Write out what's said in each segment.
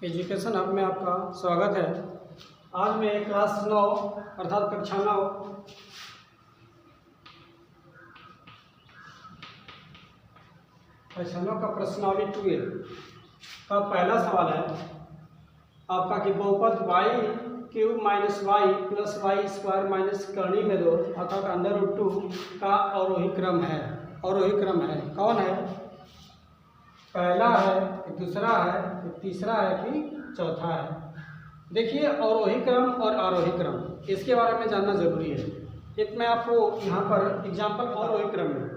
Education hub में आपका स्वागत है। आज मैं क्लास 9 अर्थात कक्षा 9 का प्रश्नावली 12 का पहला सवाल है आपका कि बहुपद y³ minus Y plus Y square minus करनी में 2 अर्थात √2 का अवरोही क्रम है। कौन है? पहला है कि दूसरा है कि तीसरा है कि चौथा है। देखिए, अवरोही क्रम और आरोही क्रम इसके बारे में जानना जरूरी है। एक मैं आपको यहाँ पर एग्जाम्पल अवरोही क्रम में,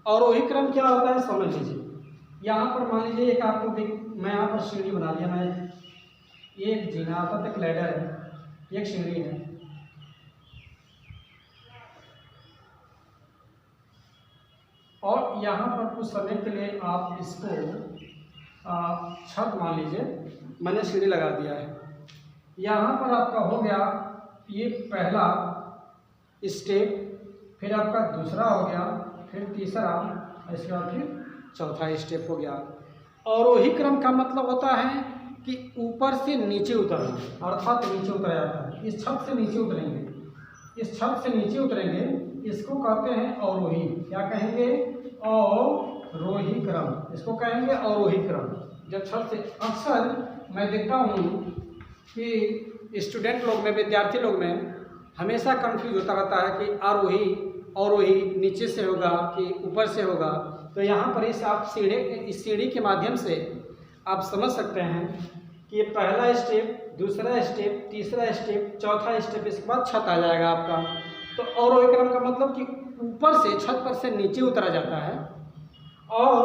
अवरोही क्रम क्या होता है समझ लीजिए। यहाँ पर मान लीजिए एक आपको मैं यहाँ पर सीढ़ी बना दिया, मैं ये एक जीना अर्थात एक लैडर है, एक सीढ़ी है। और यहाँ पर कुछ समय के लिए आप इसको छत मान लीजिए, मैंने सीढ़ी लगा दिया है। यहाँ पर आपका हो गया ये पहला स्टेप, फिर आपका दूसरा हो गया, फिर तीसरा, इसके बाद फिर चौथा स्टेप हो गया। अवरोही क्रम का मतलब होता है कि ऊपर से नीचे उतरना, अर्थात नीचे उतरा जाता है। इस छत से नीचे उतरेंगे, इस छत से नीचे उतरेंगे, इसको कहते हैं अवरोही। क्या कहेंगे? अवरोही क्रम, इसको कहेंगे अवरोही क्रम। जब छत से, अक्सर मैं देखता हूँ कि स्टूडेंट लोग में, विद्यार्थी लोग में हमेशा कंफ्यूज होता रहता है कि आरोही अवरोही नीचे से होगा कि ऊपर से होगा। तो यहाँ पर इस सीढ़ी के माध्यम से आप समझ सकते हैं कि ये पहला स्टेप, दूसरा स्टेप, तीसरा स्टेप, चौथा स्टेप, इसके बाद छत आ जाएगा आपका। तो अवरोही क्रम का मतलब कि ऊपर से, छत पर से नीचे उतरा जाता है। और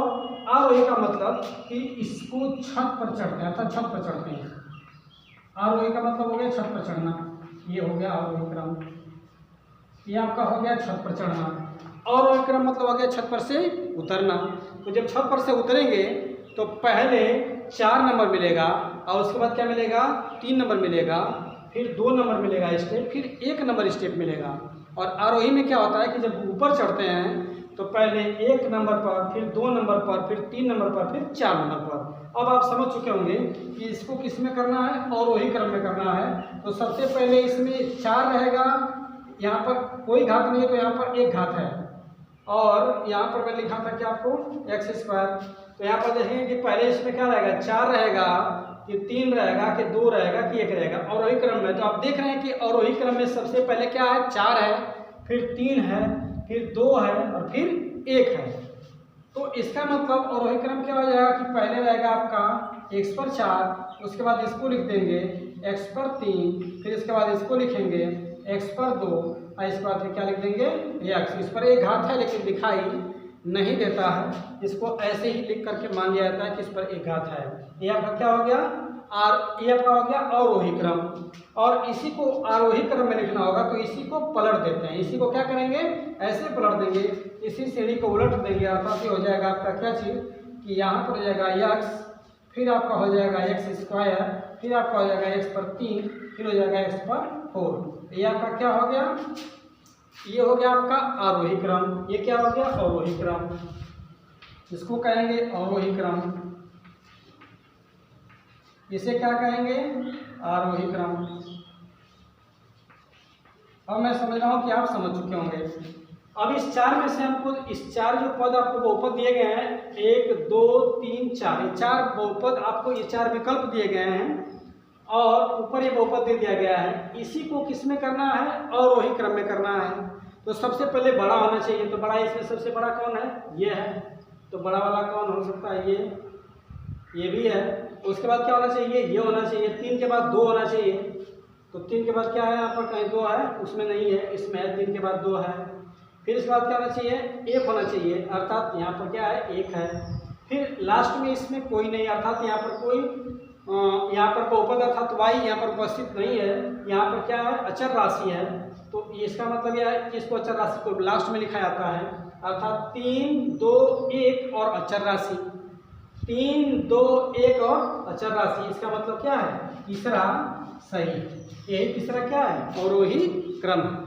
आरोही का मतलब कि इसको छत पर चढ़ते हैं, अर्थात छत पर चढ़ते हैं। आरोही का मतलब हो गया छत पर चढ़ना, ये हो गया आरोही क्रम। ये आपका हो गया छत पर चढ़ना। अवरोही क्रम मतलब हो गया छत पर से उतरना। तो जब छत पर से उतरेंगे तो पहले 4 नंबर मिलेगा, और उसके बाद क्या मिलेगा? 3 नंबर मिलेगा, फिर 2 नंबर मिलेगा स्टेप, फिर 1 नंबर स्टेप मिलेगा। और आरोही में क्या होता है कि जब ऊपर चढ़ते हैं तो पहले 1 नंबर पर, फिर 2 नंबर पर, फिर 3 नंबर पर, फिर 4 नंबर पर। अब आप समझ चुके होंगे कि इसको किस में करना है? अवरोही क्रम में करना है। तो सबसे पहले इसमें 4 रहेगा, यहाँ पर कोई घात नहीं है तो यहाँ पर 1 घात है, और यहाँ पर मैं लिखा था कि आपको x²। तो यहाँ पर देखेंगे कि पहले इसमें क्या रहेगा? 4 रहेगा कि 3 रहेगा कि 2 रहेगा कि 1 रहेगा अवरोही क्रम में। तो आप देख रहे हैं कि अवरोही क्रम में सबसे पहले क्या है? 4 है, फिर 3 है, फिर 2 है और फिर 1 है। तो इसका मतलब अवरोही क्रम क्या हो जाएगा कि पहले रहेगा आपका x पर 4, उसके बाद इसको लिख देंगे x पर 3, फिर इसके बाद इसको लिखेंगे x पर 2, और इसके बाद फिर क्या लिख देंगे? x। इस पर 1 घात है लेकिन दिखाई नहीं देता है, इसको ऐसे ही लिख करके मान लिया जाता है कि इस पर 1 घात है। ये आपका क्या हो गया? ये आपका हो गया अवरोही क्रम। और इसी को आरोही क्रम में लिखना होगा तो इसी को पलट देते हैं। इसी को क्या करेंगे? ऐसे पलट देंगे, इसी सीढ़ी को उलट देंगे, अर्थात ये हो जाएगा आपका क्या चीज़ कि यहाँ पर हो जाएगा x, फिर आपका हो जाएगा x², फिर आपका हो जाएगा x पर 3, फिर हो जाएगा x पर 4। ये आपका क्या हो गया? ये हो गया आपका आरोही क्रम। ये क्या हो गया? अवरोही क्रम। इसको कहेंगे अवरोही क्रम, इसे क्या कहेंगे? आरोही क्रम। अब मैं समझ रहा हूं कि आप समझ चुके होंगे। अब इस 4 में से हमको, इस 4 जो पद आपको बहुपद दिए गए हैं, 1 2 3 4, ये 4 बहुपद आपको, ये 4 विकल्प दिए गए हैं और ऊपर ये बहुपद दे दिया गया है। इसी को किस में करना है? अवरोही क्रम में करना है। तो सबसे पहले बड़ा होना चाहिए, तो बड़ा इसमें सबसे बड़ा कौन है? ये है। तो बड़ा वाला कौन हो सकता है? ये भी है। उसके बाद क्या होना चाहिए? ये होना चाहिए। 3 के बाद 2 होना चाहिए। तो 3 के बाद क्या है? यहाँ पर कहीं 2 है, उसमें नहीं है, इसमें है। 3 के बाद 2 है। फिर इसके बाद क्या होना चाहिए? 1 होना चाहिए, अर्थात यहाँ पर क्या है? 1 है। फिर लास्ट में इसमें कोई नहीं, अर्थात यहाँ पर कोई, यहाँ पर बहुपद अर्थात y यहाँ पर उपस्थित नहीं है। यहाँ पर क्या है? अचर राशि है। तो इसका मतलब यह है कि इसको अचर राशि को लास्ट में लिखा जाता है, अर्थात 3 2 1 और अचर राशि। 3 2 1 और अचर राशि, इसका मतलब क्या है? तीसरा सही। यही तीसरा क्या है? अवरोही क्रम है।